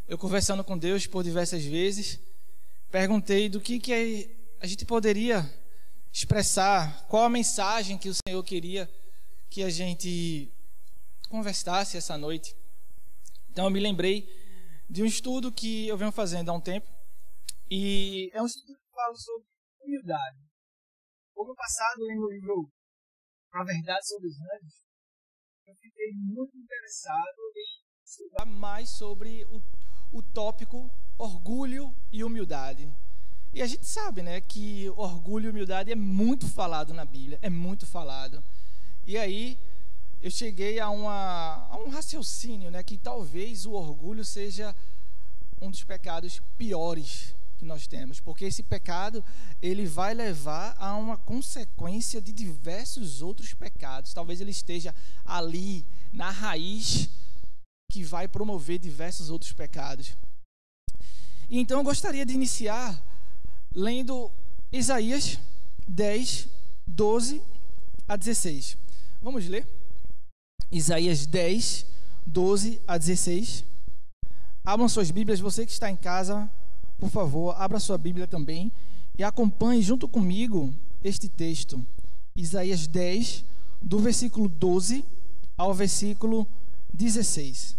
Eu conversando com Deus por diversas vezes, perguntei do que a gente poderia expressar, qual a mensagem que o Senhor queria que a gente conversasse essa noite. Então eu me lembrei de um estudo que eu venho fazendo há um tempo, e é um estudo que fala sobre humildade. No passado, lendo o livro A Verdade sobre os Anjos, eu fiquei muito interessado em estudar mais sobre o tópico orgulho e humildade. E a gente sabe, né, que orgulho e humildade é muito falado na Bíblia, é muito falado. E aí eu cheguei a um raciocínio, né, que talvez o orgulho seja um dos pecados piores que nós temos, porque esse pecado ele vai levar a uma consequência de diversos outros pecados. Talvez ele esteja ali na raiz que vai promover diversos outros pecados. E então eu gostaria de iniciar lendo Isaías 10, 12 a 16. Vamos ler? Isaías 10, 12 a 16. Abram suas Bíblias, você que está em casa, por favor, abra sua Bíblia também e acompanhe junto comigo este texto. Isaías 10, do versículo 12 ao versículo 16.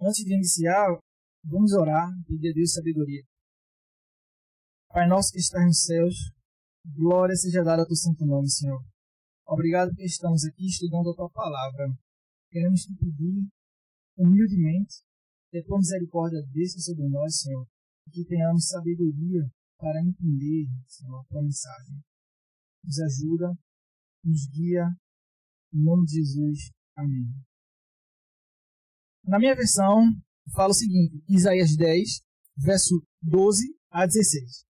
Antes de iniciar, vamos orar e pedir a Deus sabedoria. Pai nosso que está nos céus, glória seja dada ao teu santo nome, Senhor. Obrigado porque estamos aqui estudando a tua palavra. Queremos te pedir humildemente que a tua misericórdia desça sobre nós, Senhor, e que tenhamos sabedoria para entender, Senhor, a tua mensagem. Nos ajuda, nos guia, em nome de Jesus. Amém. Na minha versão, fala o seguinte, Isaías 10, verso 12 a 16.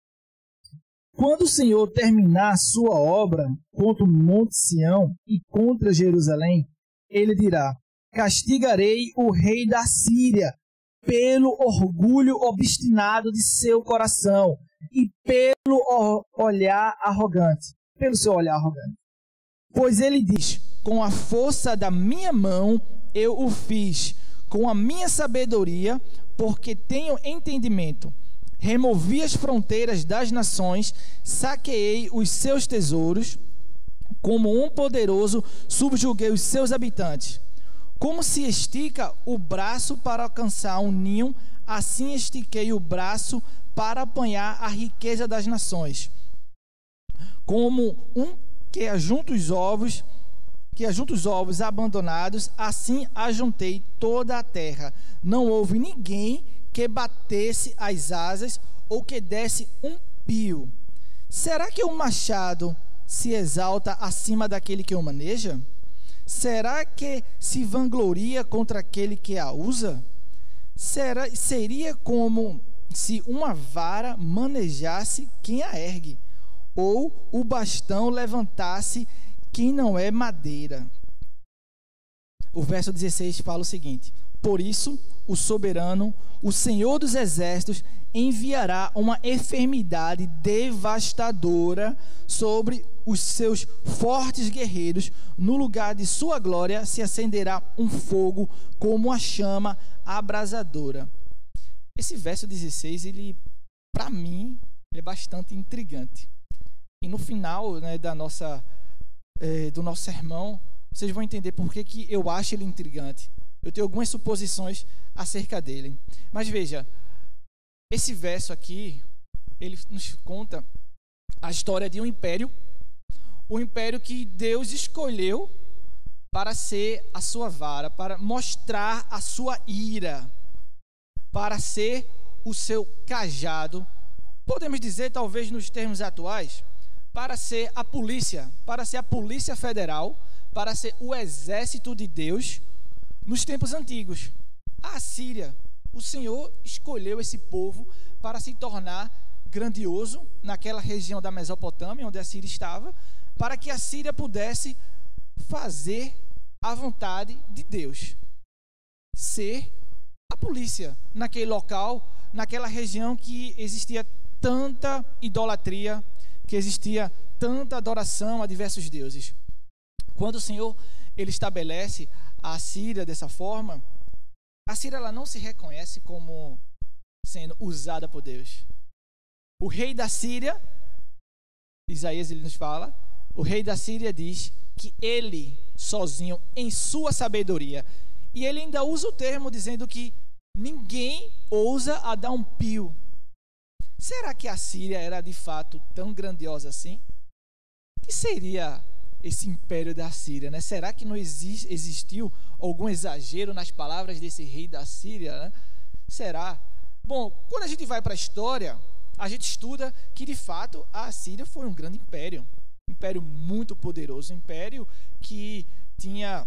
Quando o Senhor terminar a sua obra contra o Monte Sião e contra Jerusalém, ele dirá, castigarei o rei da Síria pelo orgulho obstinado de seu coração e pelo olhar arrogante, pelo seu olhar arrogante. Pois ele diz, com a força da minha mão eu o fiz, com a minha sabedoria, porque tenho entendimento. Removi as fronteiras das nações, saqueei os seus tesouros, como um poderoso subjuguei os seus habitantes. Como se estica o braço para alcançar um ninho, assim estiquei o braço para apanhar a riqueza das nações. Como um que ajunta os ovos abandonados, assim ajuntei toda a terra. Não houve ninguém que batesse as asas ou que desse um pio. Será que o machado se exalta acima daquele que o maneja? Será que se vangloria contra aquele que a usa? Seria como se uma vara manejasse quem a ergue, ou o bastão levantasse quem não é madeira. O verso 16 fala o seguinte: por isso, o soberano, o Senhor dos exércitos, enviará uma enfermidade devastadora sobre os seus fortes guerreiros. No lugar de sua glória se acenderá um fogo como a chama abrasadora. Esse verso 16, ele, para mim, ele é bastante intrigante. E no final, né, do nosso sermão, vocês vão entender por que eu acho ele intrigante. Eu tenho algumas suposições acerca dele. Mas veja, esse verso aqui, ele nos conta a história de um império que Deus escolheu para ser a sua vara, para mostrar a sua ira, para ser o seu cajado. Podemos dizer, talvez nos termos atuais, para ser a polícia federal, para ser o exército de Deus nos tempos antigos. A Síria, o Senhor escolheu esse povo para se tornar grandioso naquela região da Mesopotâmia, onde a Síria estava, para que a Síria pudesse fazer a vontade de Deus, ser a polícia naquele local, naquela região que existia tanta idolatria, que existia tanta adoração a diversos deuses. Quando o Senhor ele estabelece a Assíria dessa forma, a Assíria ela não se reconhece como sendo usada por Deus. O rei da Síria, Isaías ele nos fala, o rei da Síria diz que ele sozinho, em sua sabedoria, e ele ainda usa o termo dizendo que ninguém ousa a dar um pio. Será que a Síria era de fato tão grandiosa assim? O que seria esse império da Síria, né? Será que não existiu algum exagero nas palavras desse rei da Síria, né? Será? Bom, quando a gente vai para a história, a gente estuda que de fato a Síria foi um grande império muito poderoso, um império que tinha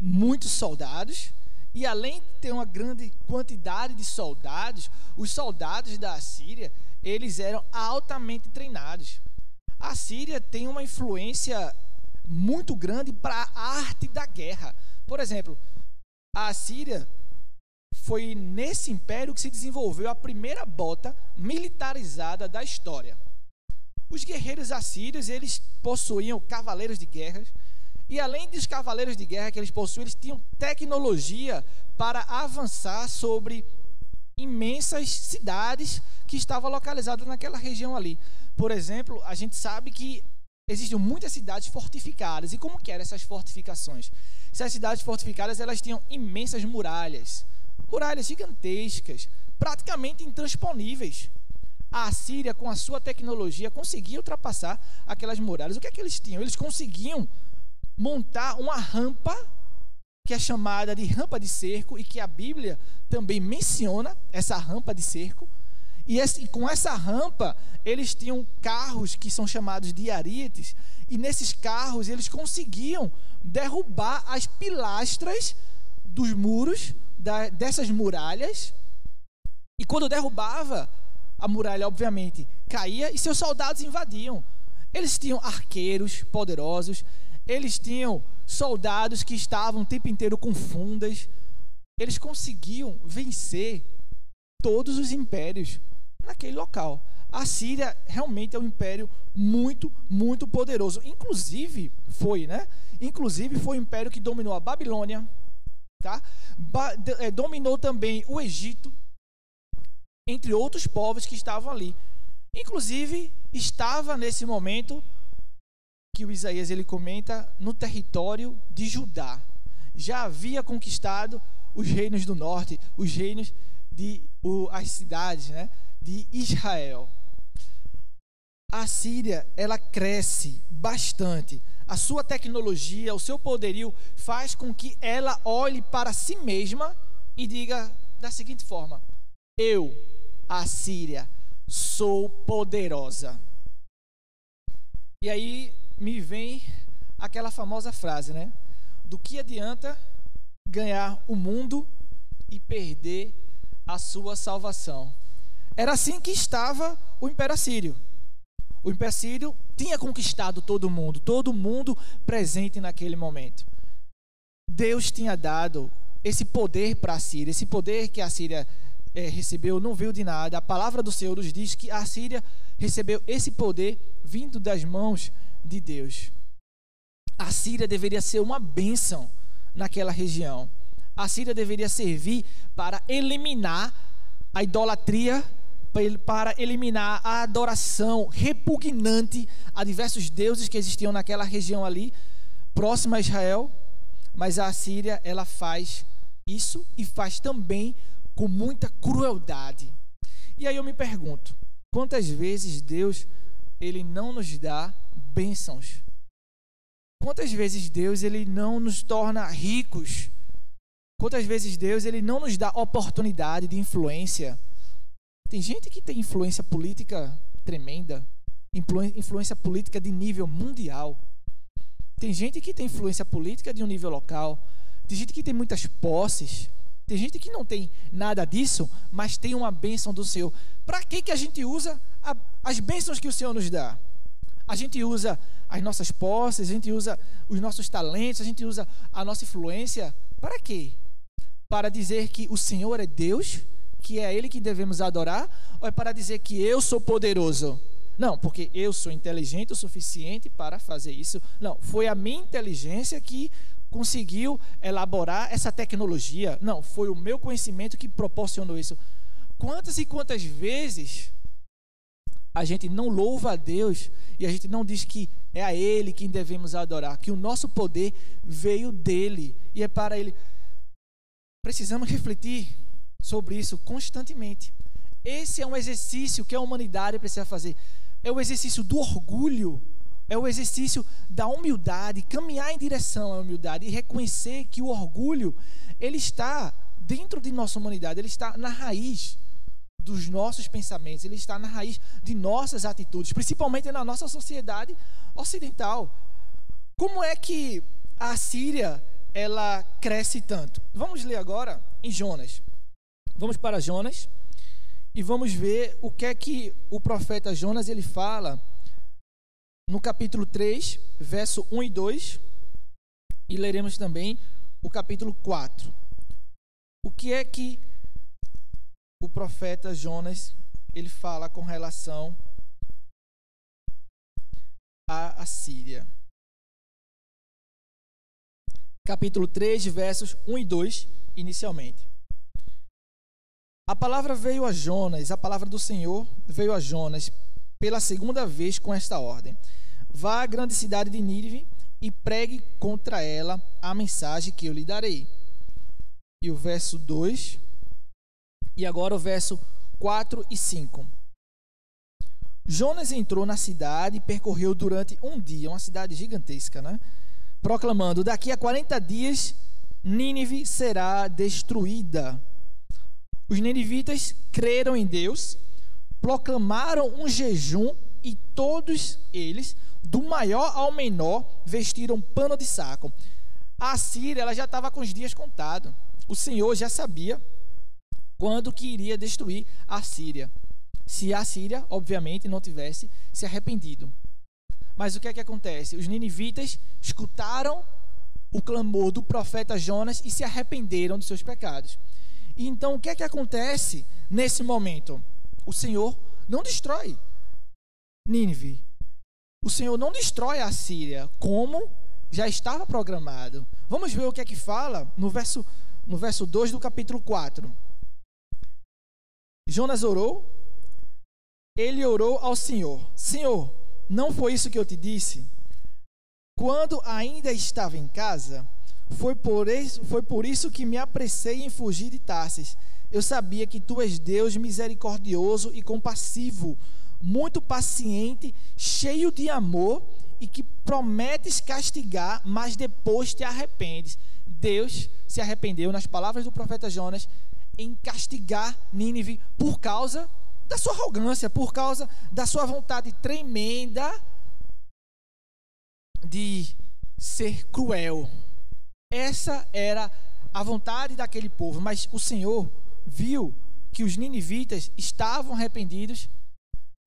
muitos soldados, e além de ter uma grande quantidade de soldados, os soldados da Assíria, eles eram altamente treinados. A Síria tem uma influência muito grande para a arte da guerra. Por exemplo, a Assíria foi nesse império que se desenvolveu a primeira bota militarizada da história. Os guerreiros assírios, eles possuíam cavaleiros de guerra, e além dos cavaleiros de guerra que eles possuíam, eles tinham tecnologia para avançar sobre imensas cidades que estavam localizadas naquela região ali. Por exemplo, a gente sabe que existiam muitas cidades fortificadas. E como que eram essas fortificações? Essas cidades fortificadas, elas tinham imensas muralhas gigantescas, praticamente intransponíveis. A Assíria, com a sua tecnologia, conseguia ultrapassar aquelas muralhas. O que é que eles tinham? Eles conseguiam montar uma rampa, que é chamada de rampa de cerco, e que a Bíblia também menciona essa rampa de cerco. E com essa rampa, eles tinham carros que são chamados de arietes, e nesses carros eles conseguiam derrubar as pilastras dos muros, dessas muralhas, e quando derrubava, a muralha obviamente caía e seus soldados invadiam. Eles tinham arqueiros poderosos, eles tinham soldados que estavam o tempo inteiro com fundas. Eles conseguiam vencer todos os impérios naquele local. A Síria realmente é um império muito, muito poderoso. Inclusive foi um império que dominou a Babilônia, tá? Dominou também o Egito, entre outros povos que estavam ali. Inclusive estava nesse momento que o Isaías ele comenta no território de Judá. Já havia conquistado os reinos do norte, os reinos as cidades, né, de Israel. A Síria, ela cresce bastante. A sua tecnologia, o seu poderio faz com que ela olhe para si mesma e diga da seguinte forma: eu, a Síria, sou poderosa. E aí me vem aquela famosa frase, né? Do que adianta ganhar o mundo e perder a sua salvação? Era assim que estava o Império Assírio. O Império Assírio tinha conquistado todo mundo presente naquele momento. Deus tinha dado esse poder para a Síria. Esse poder que a Síria recebeu não veio de nada. A palavra do Senhor nos diz que a Síria recebeu esse poder vindo das mãos de Deus. A Síria deveria ser uma bênção naquela região. A Síria deveria servir para eliminar a idolatria, para eliminar a adoração repugnante a diversos deuses que existiam naquela região ali, próxima a Israel. Mas a Síria, ela faz isso e faz também com muita crueldade. E aí eu me pergunto, quantas vezes Deus ele não nos dá bênçãos? Quantas vezes Deus ele não nos torna ricos? Quantas vezes Deus ele não nos dá oportunidade de influência? Tem gente que tem influência política tremenda, influência política de nível mundial. Tem gente que tem influência política de um nível local. Tem gente que tem muitas posses. Tem gente que não tem nada disso, mas tem uma bênção do Senhor. Para que a gente usa as bênçãos que o Senhor nos dá? A gente usa as nossas posses, a gente usa os nossos talentos, a gente usa a nossa influência. Para quê? Para dizer que o Senhor é Deus que é a Ele que devemos adorar, ou é para dizer que eu sou poderoso? Não, porque eu sou inteligente o suficiente para fazer isso. Não, foi a minha inteligência que conseguiu elaborar essa tecnologia. Não, foi o meu conhecimento que proporcionou isso. Quantas e quantas vezes a gente não louva a Deus e a gente não diz que é a Ele quem devemos adorar, que o nosso poder veio dEle e é para Ele. Precisamos refletir sobre isso constantemente. Esse é um exercício que a humanidade precisa fazer. É o exercício do orgulho, é o exercício da humildade, caminhar em direção à humildade e reconhecer que o orgulho, ele está dentro de nossa humanidade, ele está na raiz dos nossos pensamentos, ele está na raiz de nossas atitudes, principalmente na nossa sociedade ocidental. Como é que a Assíria, ela cresce tanto? Vamos ler agora em Jonas. Vamos para Jonas e vamos ver o que é que o profeta Jonas ele fala no capítulo 3, verso 1 e 2, e leremos também o capítulo 4. O que é que o profeta Jonas ele fala com relação à Assíria? Capítulo 3, versos 1 e 2, inicialmente. A palavra veio a Jonas, a palavra do Senhor veio a Jonas pela segunda vez com esta ordem: vá à grande cidade de Nínive e pregue contra ela a mensagem que eu lhe darei. E o verso 2, e agora o verso 4 e 5. Jonas entrou na cidade e percorreu durante um dia, uma cidade gigantesca, né? Proclamando: daqui a 40 dias Nínive será destruída. Os ninivitas creram em Deus, proclamaram um jejum e todos eles, do maior ao menor, vestiram pano de saco. A Assíria, ela já estava com os dias contados. O Senhor já sabia quando que iria destruir a Assíria, se a Assíria, obviamente, não tivesse se arrependido. Mas o que é que acontece? Os ninivitas escutaram o clamor do profeta Jonas e se arrependeram dos seus pecados. E então, o que é que acontece nesse momento? O Senhor não destrói Nínive. O Senhor não destrói a Assíria, como já estava programado. Vamos ver o que é que fala no verso 2 do capítulo 4. Jonas orou, ele orou ao Senhor: Senhor, não foi isso que eu te disse? Quando ainda estava em casa, foi por isso que me apressei em fugir de Tarsis. Eu sabia que tu és Deus misericordioso e compassivo, muito paciente, cheio de amor e que prometes castigar, mas depois te arrependes. Deus se arrependeu, nas palavras do profeta Jonas, em castigar Nínive por causa da sua arrogância, por causa da sua vontade tremenda de ser cruel. Essa era a vontade daquele povo, mas o Senhor viu que os ninivitas estavam arrependidos,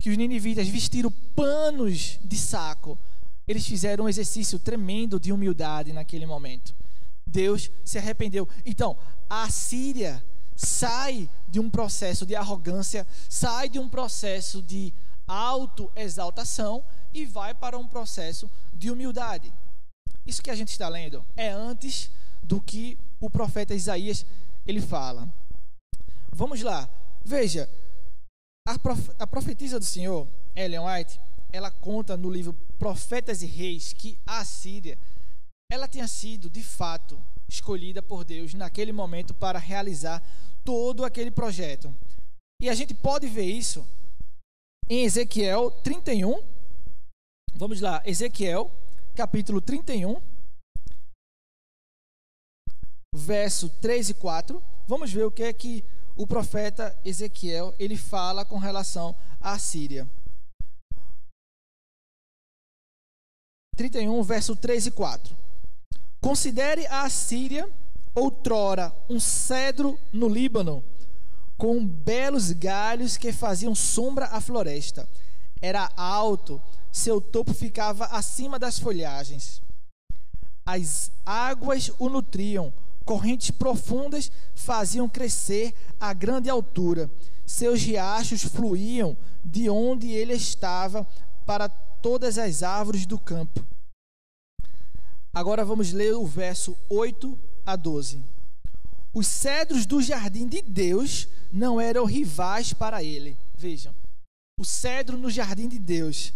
que os ninivitas vestiram panos de saco. Eles fizeram um exercício tremendo de humildade naquele momento. Deus se arrependeu. Então, a Assíria sai de um processo de arrogância, sai de um processo de autoexaltação e vai para um processo de humildade. Isso que a gente está lendo é antes do que o profeta Isaías ele fala. Vamos lá. Veja, a profetisa do Senhor, Ellen White, ela conta no livro Profetas e Reis que a Assíria, ela tinha sido, de fato, escolhida por Deus naquele momento para realizar todo aquele projeto. E a gente pode ver isso em Ezequiel 31. Vamos lá, Ezequiel capítulo 31, verso 3 e 4. Vamos ver o que é que o profeta Ezequiel ele fala com relação à Assíria. 31, verso 3 e 4. Considere a Assíria outrora um cedro no Líbano, com belos galhos que faziam sombra à floresta. Era alto, seu topo ficava acima das folhagens. As águas o nutriam, Correntes profundas faziam crescer a grande altura. Seus riachos fluíam de onde ele estava para todas as árvores do campo. Agora vamos ler o verso 8 a 12. Os cedros do jardim de Deus não eram rivais para ele. Vejam, o cedro no jardim de Deus.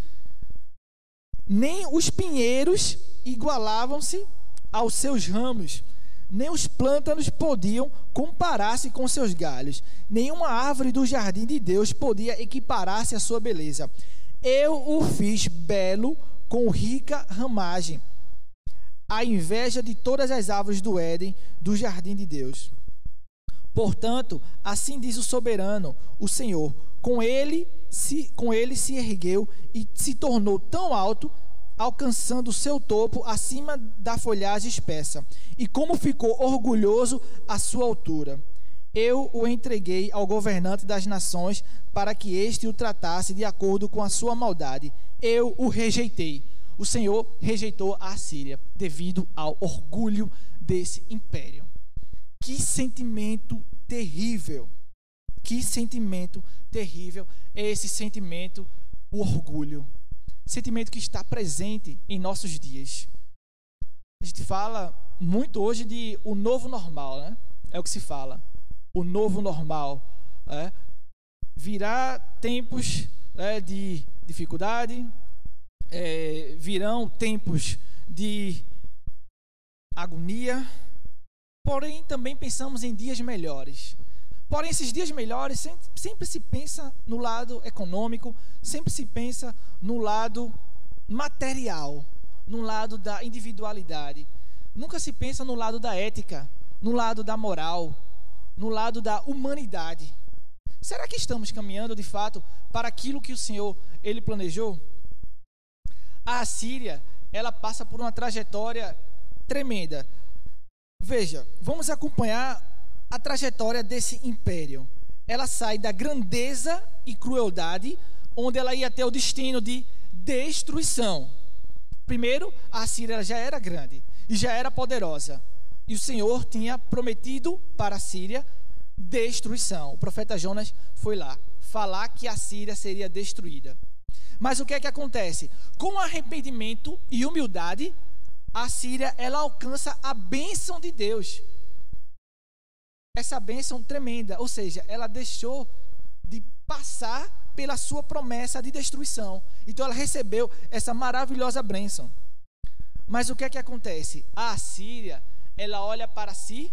Nem os pinheiros igualavam-se aos seus ramos, nem os plântanos podiam comparar-se com seus galhos. Nenhuma árvore do jardim de Deus podia equiparar-se à sua beleza. Eu o fiz belo com rica ramagem, a inveja de todas as árvores do Éden, do jardim de Deus. Portanto, assim diz o soberano, o Senhor, com ele se ergueu e se tornou tão alto, alcançando o seu topo acima da folhagem espessa. E como ficou orgulhoso à sua altura. Eu o entreguei ao governante das nações para que este o tratasse de acordo com a sua maldade. Eu o rejeitei. O Senhor rejeitou a Assíria devido ao orgulho desse império. Que sentimento terrível. Que sentimento terrível é esse sentimento, o orgulho. Sentimento que está presente em nossos dias. A gente fala muito hoje de o novo normal, né? É o que se fala. O novo normal. Virá tempos de dificuldade, virão tempos de agonia, porém também pensamos em dias melhores. Porém, esses dias melhores sempre se pensa no lado econômico, sempre se pensa no lado material, no lado da individualidade. Nunca se pensa no lado da ética, no lado da moral, no lado da humanidade. Será que estamos caminhando, de fato, para aquilo que o Senhor, Ele planejou? A Assíria, ela passa por uma trajetória tremenda. Veja, vamos acompanhar a trajetória desse império. Ela sai da grandeza e crueldade, onde ela ia ter o destino de destruição. Primeiro, a Assíria já era grande e já era poderosa. E o Senhor tinha prometido para a Síria destruição. O profeta Jonas foi lá falar que a Síria seria destruída. Mas o que é que acontece? Com arrependimento e humildade, a Síria, ela alcança a bênção de Deus. Essa bênção tremenda, ou seja, ela deixou de passar pela sua promessa de destruição. Então ela recebeu essa maravilhosa bênção. Mas o que é que acontece? A Assíria, ela olha para si,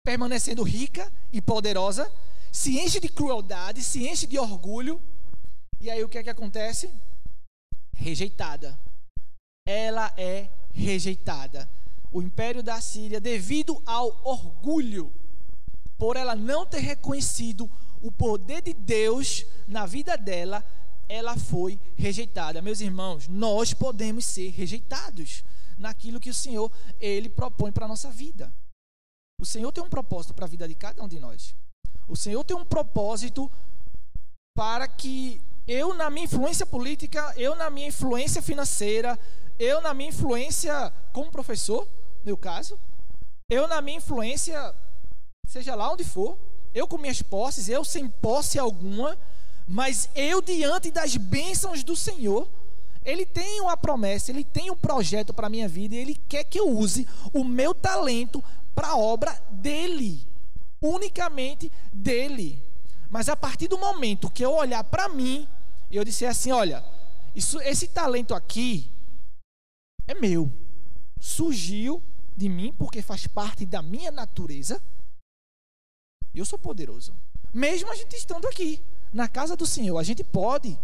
permanecendo rica e poderosa, se enche de crueldade, se enche de orgulho, e aí o que é que acontece? Rejeitada. Ela é rejeitada. O império da Assíria, devido ao orgulho, por ela não ter reconhecido o poder de Deus na vida dela, ela foi rejeitada. Meus irmãos, nós podemos ser rejeitados naquilo que o Senhor, Ele propõe para a nossa vida. O Senhor tem um propósito para a vida de cada um de nós. O Senhor tem um propósito para que eu, na minha influência política, eu, na minha influência financeira, eu, na minha influência como professor, no meu caso, eu, na minha influência, seja lá onde for, eu com minhas posses, eu sem posse alguma, mas eu diante das bênçãos do Senhor, Ele tem uma promessa, Ele tem um projeto para a minha vida e Ele quer que eu use o meu talento para a obra dEle, unicamente dEle. Mas a partir do momento que eu olhar para mim, eu disser assim, olha, esse talento aqui é meu, surgiu de mim porque faz parte da minha natureza, eu sou poderoso. Mesmo a gente estando aqui, na casa do Senhor, a gente pode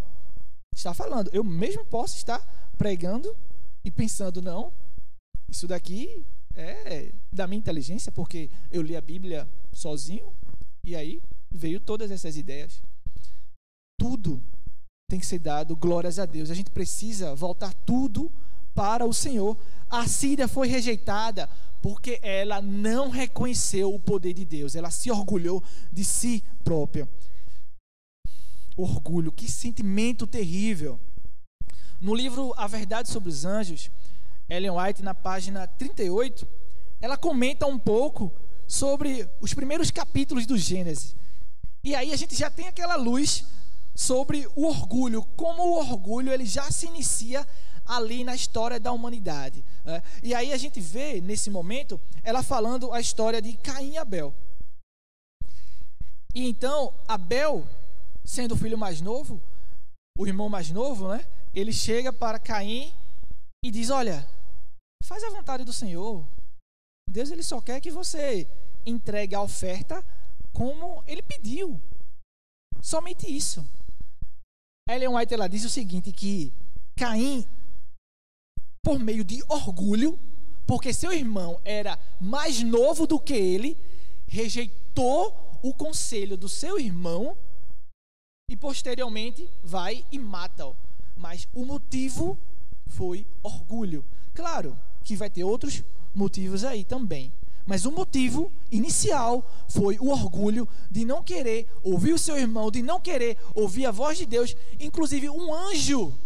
estar falando, eu mesmo posso estar pregando e pensando, não, isso daqui é da minha inteligência, porque eu li a Bíblia sozinho, e aí veio todas essas ideias. Tudo tem que ser dado glórias a Deus. A gente precisa voltar tudo para o Senhor. A Síria foi rejeitada porque ela não reconheceu o poder de Deus. Ela se orgulhou de si própria. Orgulho, que sentimento terrível. No livro A Verdade sobre os Anjos, Ellen White, na página 38, ela comenta um pouco sobre os primeiros capítulos do Gênesis. E aí a gente já tem aquela luz sobre o orgulho, como o orgulho ele já se inicia ali na história da humanidade, né? E aí a gente vê, nesse momento, ela falando a história de Caim e Abel. E então, Abel, sendo o filho mais novo, o irmão mais novo, né? Ele chega para Caim e diz: olha, faz a vontade do Senhor. Deus ele só quer que você entregue a oferta como ele pediu. Somente isso. Ellen White ela diz o seguinte, que Caim, por meio de orgulho, porque seu irmão era mais novo do que ele, rejeitou o conselho do seu irmão e posteriormente vai e mata-o. Mas o motivo foi orgulho. Claro que vai ter outros motivos aí também, mas o motivo inicial foi o orgulho de não querer ouvir o seu irmão, de não querer ouvir a voz de Deus. Inclusive um anjo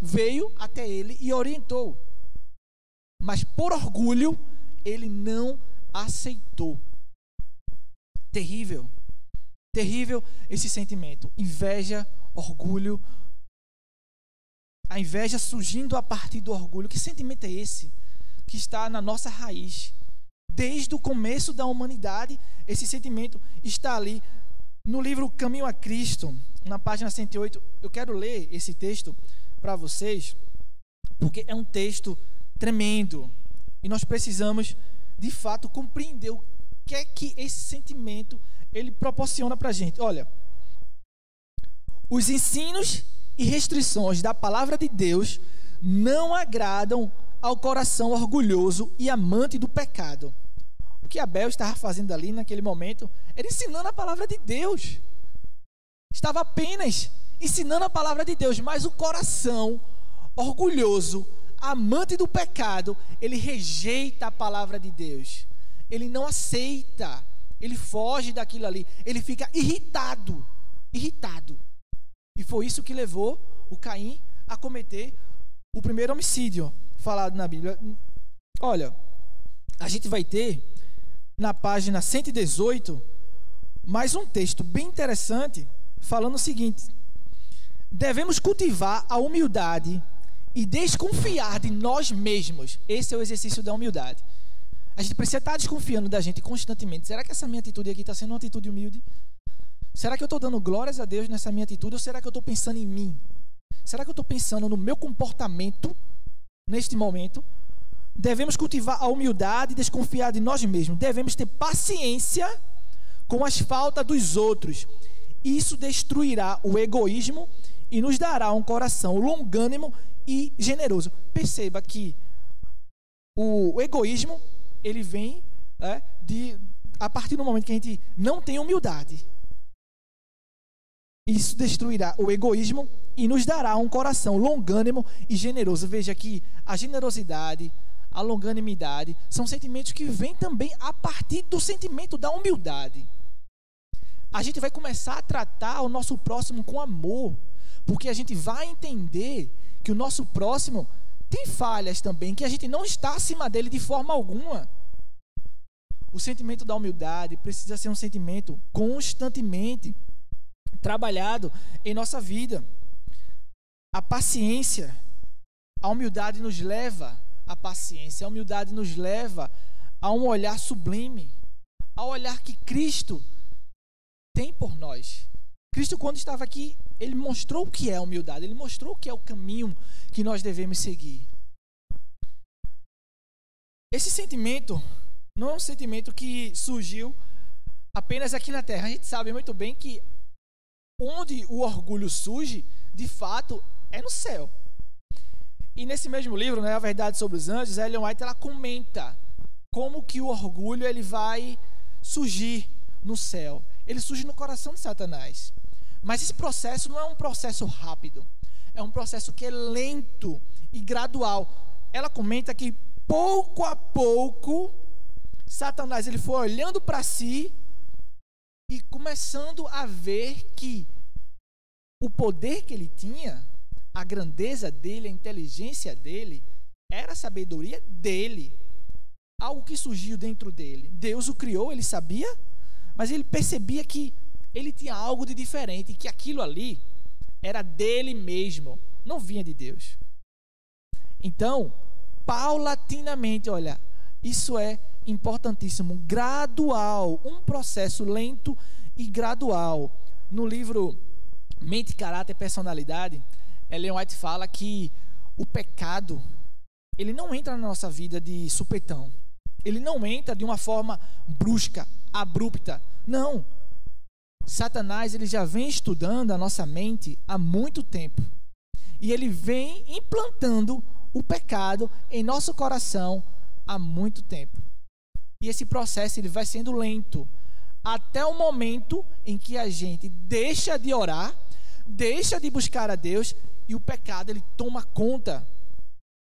veio até ele e orientou, mas por orgulho ele não aceitou. Terrível, terrível esse sentimento, inveja, orgulho. A inveja surgindo a partir do orgulho. Que sentimento é esse que está na nossa raiz? Desde o começo da humanidade, esse sentimento está ali. No livro Caminho a Cristo, na página 108, eu quero ler esse texto para vocês, porque é um texto tremendo. E nós precisamos, de fato, compreender o que é que esse sentimento ele proporciona para a gente. Olha, os ensinos e restrições da palavra de Deus não agradam ao coração orgulhoso e amante do pecado. O que Abel estava fazendo ali naquele momento era ensinando a palavra de Deus. Estava apenas ensinando a palavra de Deus, mas o coração orgulhoso, amante do pecado, ele rejeita a palavra de Deus. Ele não aceita, ele foge daquilo ali, ele fica irritado. E foi isso que levou o Caim a cometer o primeiro homicídio falado na Bíblia. Olha, a gente vai ter na página 118 mais um texto bem interessante falando o seguinte: devemos cultivar a humildade e desconfiar de nós mesmos. Esse é o exercício da humildade. A gente precisa estar desconfiando da gente constantemente. Será que essa minha atitude aqui está sendo uma atitude humilde? Será que eu estou dando glórias a Deus nessa minha atitude? Ou será que eu estou pensando em mim? Será que eu estou pensando no meu comportamento neste momento? Devemos cultivar a humildade e desconfiar de nós mesmos. Devemos ter paciência com as faltas dos outros. Isso destruirá o egoísmo e nos dará um coração longânimo e generoso. Perceba que o egoísmo ele vem a partir do momento que a gente não tem humildade. Isso destruirá o egoísmo e nos dará um coração longânimo e generoso. Veja que a generosidade, a longanimidade são sentimentos que vêm também a partir do sentimento da humildade. A gente vai começar a tratar o nosso próximo com amor, porque a gente vai entender que o nosso próximo tem falhas também, que a gente não está acima dele de forma alguma. O sentimento da humildade precisa ser um sentimento constantemente trabalhado em nossa vida. A paciência, a humildade nos leva à paciência, a humildade nos leva a um olhar sublime, ao olhar que Cristo tem por nós. Cristo, quando estava aqui, ele mostrou o que é a humildade, ele mostrou o que é o caminho que nós devemos seguir. Esse sentimento não é um sentimento que surgiu apenas aqui na terra. A gente sabe muito bem que onde o orgulho surge, de fato, é no céu. E nesse mesmo livro, né, A Verdade sobre os Anjos, Ellen White ela comenta como que o orgulho ele vai surgir no céu. Ele surge no coração de Satanás. Mas esse processo não é um processo rápido. É um processo que é lento e gradual. Ela comenta que pouco a pouco Satanás ele foi olhando para si e começando a ver que o poder que ele tinha, a grandeza dele, a inteligência dele, era a sabedoria dele. algo que surgiu dentro dele. Deus o criou, ele sabia, mas ele percebia que ele tinha algo de diferente, que aquilo ali era dele mesmo, não vinha de Deus. Então, paulatinamente, olha, isso é importantíssimo, gradual, um processo lento e gradual. No livro Mente, Caráter e Personalidade, Ellen White fala que o pecado, ele não entra na nossa vida de supetão. Ele não entra de uma forma brusca, abrupta. Não. Satanás, ele já vem estudando a nossa mente há muito tempo. E ele vem implantando o pecado em nosso coração há muito tempo. E esse processo, ele vai sendo lento, até o momento em que a gente deixa de orar, deixa de buscar a Deus, e o pecado, ele toma conta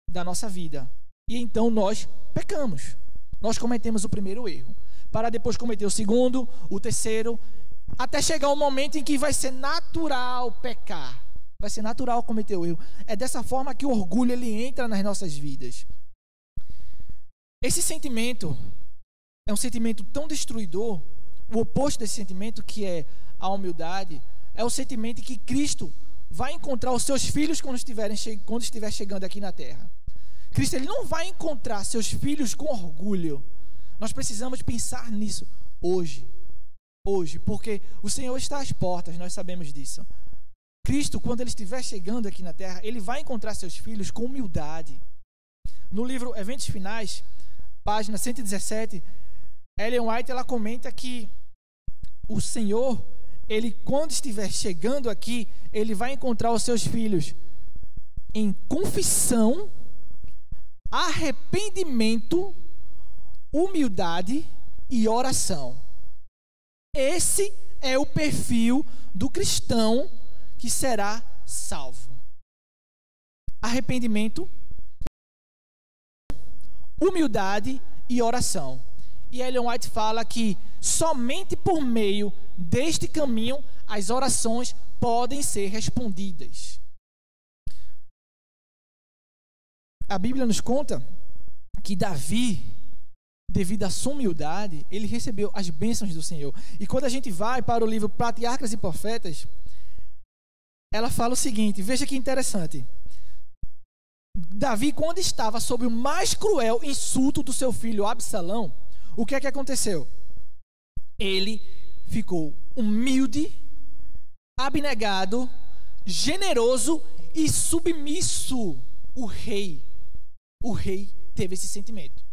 da nossa vida. E então nós pecamos. Nós cometemos o primeiro erro, para depois cometer o segundo, o terceiro, até chegar um momento em que vai ser natural pecar. Vai ser natural cometer o erro. É dessa forma que o orgulho, ele entra nas nossas vidas. Esse sentimento é um sentimento tão destruidor. O oposto desse sentimento, que é a humildade, é o sentimento que Cristo vai encontrar os seus filhos quando estiver chegando aqui na terra. Cristo, ele não vai encontrar seus filhos com orgulho. Nós precisamos pensar nisso hoje, porque o Senhor está às portas, nós sabemos disso. Cristo, quando ele estiver chegando aqui na terra, ele vai encontrar seus filhos com humildade. No livro Eventos Finais, página 117, Ellen White, ela comenta que o Senhor, ele, quando estiver chegando aqui, ele vai encontrar os seus filhos em confissão, arrependimento, humildade e oração. Esse é o perfil do cristão que será salvo. Arrependimento, humildade e oração. E Ellen White fala que somente por meio deste caminho as orações podem ser respondidas. A Bíblia nos conta que Davi, devido à sua humildade, ele recebeu as bênçãos do Senhor. E quando a gente vai para o livro Patriarcas e Profetas, ela fala o seguinte, veja que interessante. Davi, quando estava sob o mais cruel insulto do seu filho Absalão, o que é que aconteceu? Ele ficou humilde, abnegado, generoso e submisso. O rei teve esse sentimento.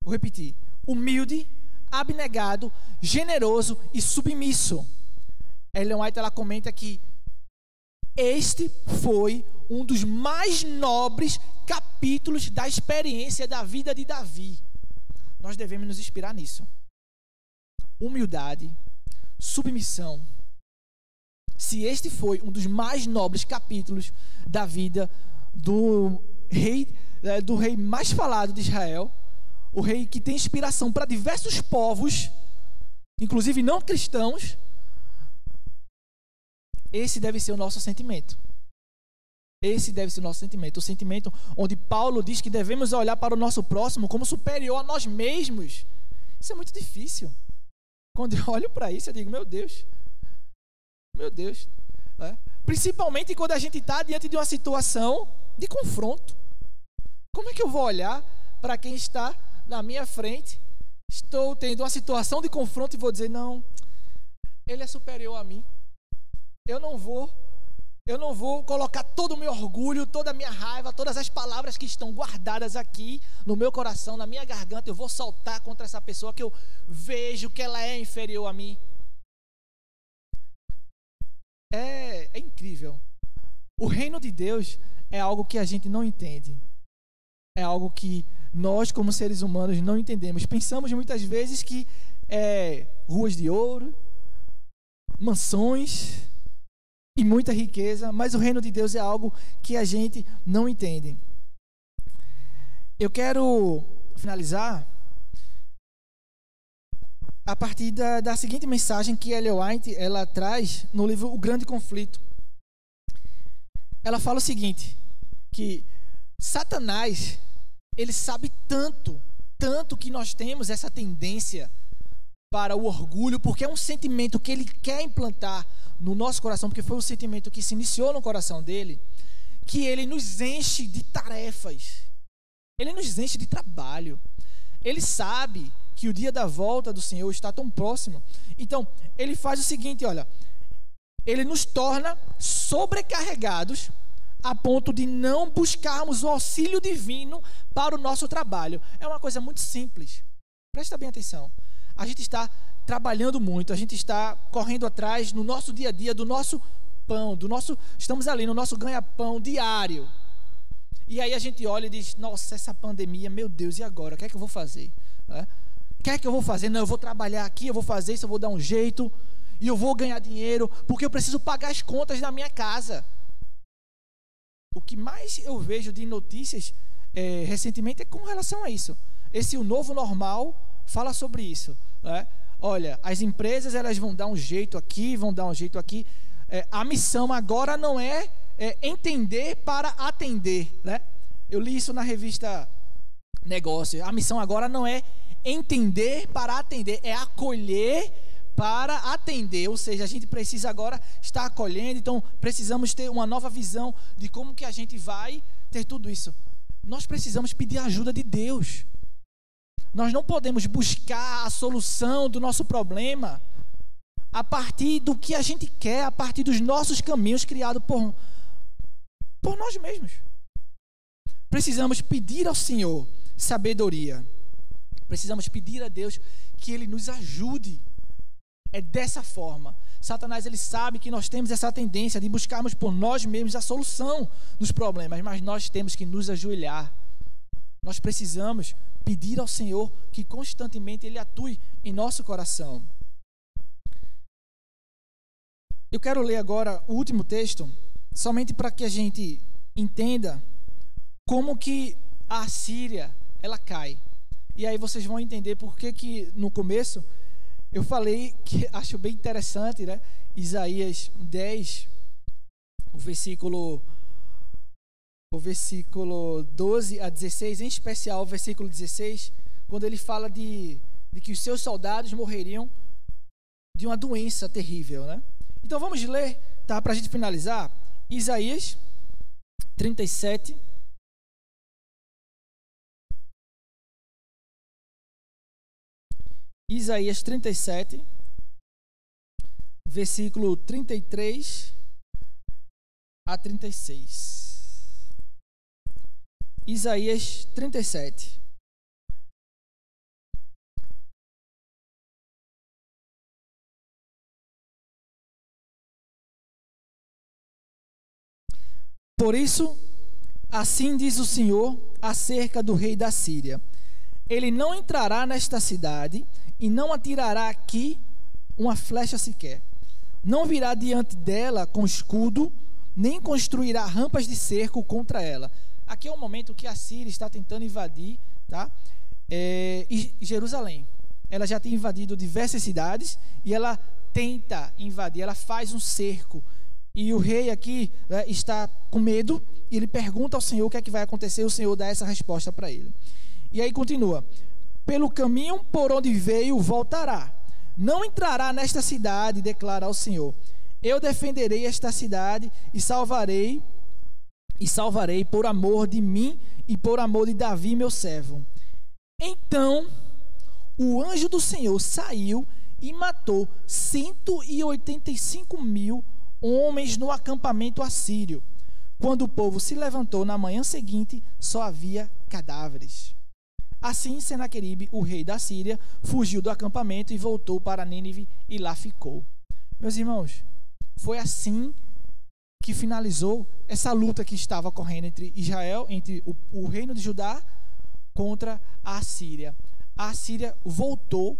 Vou repetir. Humilde, abnegado, generoso e submisso. Ellen White, ela comenta que este foi um dos mais nobres capítulos da experiência da vida de Davi. Nós devemos nos inspirar nisso. Humildade, submissão. Se este foi um dos mais nobres capítulos da vida do rei mais falado de Israel, o rei que tem inspiração para diversos povos, inclusive não cristãos, esse deve ser o nosso sentimento. Esse deve ser o nosso sentimento. O sentimento onde Paulo diz que devemos olhar para o nosso próximo como superior a nós mesmos. Isso é muito difícil. Quando eu olho para isso, eu digo, meu Deus. Principalmente quando a gente está diante de uma situação de confronto. Como é que eu vou olhar para quem está na minha frente? Estou tendo uma situação de confronto e vou dizer, não, ele é superior a mim. Eu não vou colocar todo o meu orgulho, toda a minha raiva, todas as palavras que estão guardadas aqui no meu coração, na minha garganta, eu vou soltar contra essa pessoa que eu vejo que ela é inferior a mim. É incrível. O reino de Deus é algo que a gente não entende. É algo que nós, como seres humanos, não entendemos. Pensamos muitas vezes que é ruas de ouro, mansões e muita riqueza, mas o reino de Deus é algo que a gente não entende. Eu quero finalizar a partir da seguinte mensagem que Ellen White, ela traz no livro O Grande Conflito. Ela fala o seguinte, que Satanás, ele sabe tanto tanto que nós temos essa tendência para o orgulho, porque é um sentimento que ele quer implantar no nosso coração, porque foi um sentimento que se iniciou no coração dele, que ele nos enche de tarefas, ele nos enche de trabalho. Ele sabe que o dia da volta do Senhor está tão próximo. Então, ele faz o seguinte, olha, ele nos torna sobrecarregados a ponto de não buscarmos o auxílio divino para o nosso trabalho. É uma coisa muito simples. Presta bem atenção. A gente está trabalhando muito, a gente está correndo atrás no nosso dia a dia do nosso pão, estamos ali no nosso ganha-pão diário. E aí a gente olha e diz, nossa, essa pandemia, meu Deus, e agora? O que é que eu vou fazer? O que é que eu vou fazer? Não, eu vou trabalhar aqui, eu vou fazer isso, eu vou dar um jeito, e eu vou ganhar dinheiro, porque eu preciso pagar as contas da minha casa. O que mais eu vejo de notícias recentemente é com relação a isso. O novo normal fala sobre isso. Olha, as empresas elas vão dar um jeito aqui, vão dar um jeito aqui. A missão agora não é entender para atender, né? Eu li isso na revista Negócio. A missão agora não é entender para atender, é acolher para atender. Ou seja, a gente precisa agora estar acolhendo, então precisamos ter uma nova visão de como que a gente vai ter tudo isso. Nós precisamos pedir a ajuda de Deus. Nós não podemos buscar a solução do nosso problema a partir do que a gente quer, a partir dos nossos caminhos criados por nós mesmos. Precisamos pedir ao Senhor sabedoria. Precisamos pedir a Deus que Ele nos ajude. É dessa forma. Satanás, ele sabe que nós temos essa tendência de buscarmos por nós mesmos a solução dos problemas, mas nós temos que nos ajoelhar. Nós precisamos pedir ao Senhor que constantemente Ele atue em nosso coração. Eu quero ler agora o último texto, somente para que a gente entenda como que a Assíria, ela cai. E aí vocês vão entender por que no começo eu falei que acho bem interessante, né? Isaías 10, o versículo 12 a 16, em especial o versículo 16, quando ele fala de que os seus soldados morreriam de uma doença terrível, né? Então vamos ler, tá? Para a gente finalizar, Isaías 37. Isaías 37, versículo 33 a 36. Isaías 37. Por isso, assim diz o Senhor acerca do rei da Síria: ele não entrará nesta cidade e não atirará aqui uma flecha sequer. Não virá diante dela com escudo, nem construirá rampas de cerco contra ela. Aqui é o momento que a Síria está tentando invadir, tá? Jerusalém. Ela já tem invadido diversas cidades e ela tenta invadir, ela faz um cerco. E o rei aqui, né, está com medo e ele pergunta ao Senhor o que é que vai acontecer, e o Senhor dá essa resposta para ele. E aí continua: pelo caminho por onde veio voltará, não entrará nesta cidade, declara o Senhor. Eu defenderei esta cidade e salvarei por amor de mim e por amor de Davi, meu servo. Então o anjo do Senhor saiu e matou 185.000 homens no acampamento assírio. Quando o povo se levantou na manhã seguinte, só havia cadáveres. Assim, Senaqueribe, o rei da Síria, fugiu do acampamento e voltou para Nínive e lá ficou. Meus irmãos, foi assim que finalizou essa luta que estava ocorrendo entre Israel, entre o reino de Judá contra a Assíria. A Assíria voltou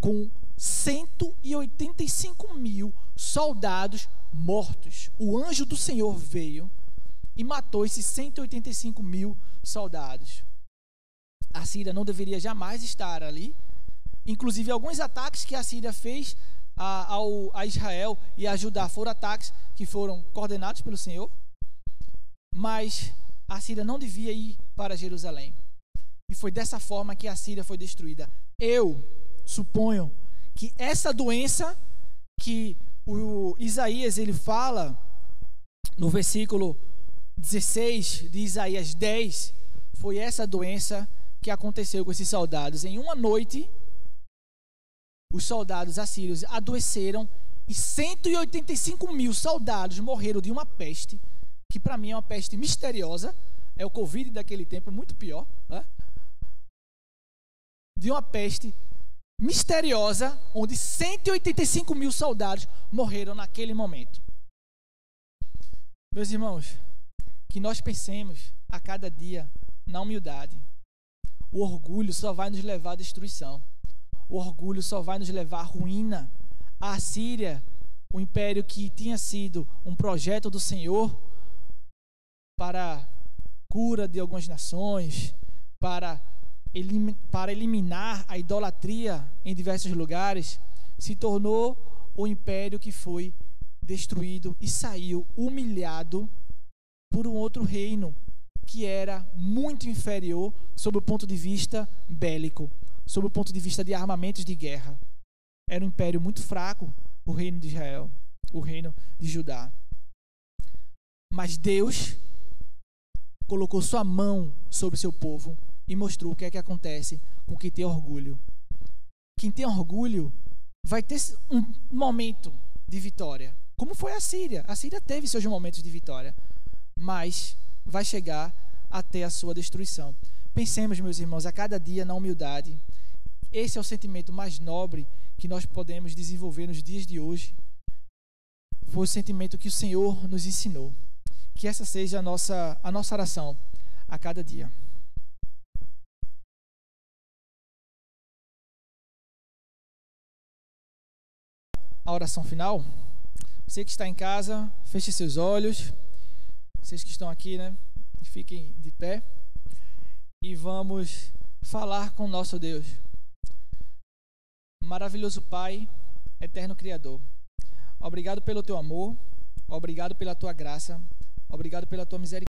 com 185.000 soldados mortos. O anjo do Senhor veio e matou esses 185.000 soldados. A Síria não deveria jamais estar ali. Inclusive, alguns ataques que a Síria fez a Israel e a Judá foram ataques que foram coordenados pelo Senhor. Mas a Síria não devia ir para Jerusalém. E foi dessa forma que a Síria foi destruída. Eu suponho que essa doença que o Isaías ele fala no versículo 16 de Isaías 10, foi essa doença que aconteceu com esses soldados. Em uma noite, os soldados assírios adoeceram e 185.000 soldados morreram de uma peste, que para mim é uma peste misteriosa, é o Covid daquele tempo, muito pior, né? De uma peste misteriosa, onde 185.000 soldados morreram naquele momento. Meus irmãos, que nós pensemos a cada dia na humildade. O orgulho só vai nos levar à destruição. O orgulho só vai nos levar à ruína. A Síria, o império que tinha sido um projeto do Senhor para cura de algumas nações, para eliminar a idolatria em diversos lugares, se tornou o império que foi destruído e saiu humilhado por um outro reino que era muito inferior sob o ponto de vista bélico, sob o ponto de vista de armamentos de guerra. Era um império muito fraco, o reino de Israel, o reino de Judá. Mas Deus colocou sua mão sobre o seu povo e mostrou o que é que acontece com quem tem orgulho. Quem tem orgulho vai ter um momento de vitória, como foi a Síria. A Síria teve seus momentos de vitória, mas vai chegar até a sua destruição. Pensemos, meus irmãos, a cada dia na humildade. Esse é o sentimento mais nobre que nós podemos desenvolver nos dias de hoje. Foi o sentimento que o Senhor nos ensinou. Que essa seja a nossa oração a cada dia. A oração final. Você que está em casa, feche seus olhos. Vocês que estão aqui, né? Fiquem de pé. E vamos falar com o nosso Deus. Maravilhoso Pai, eterno Criador. Obrigado pelo teu amor. Obrigado pela tua graça. Obrigado pela tua misericórdia.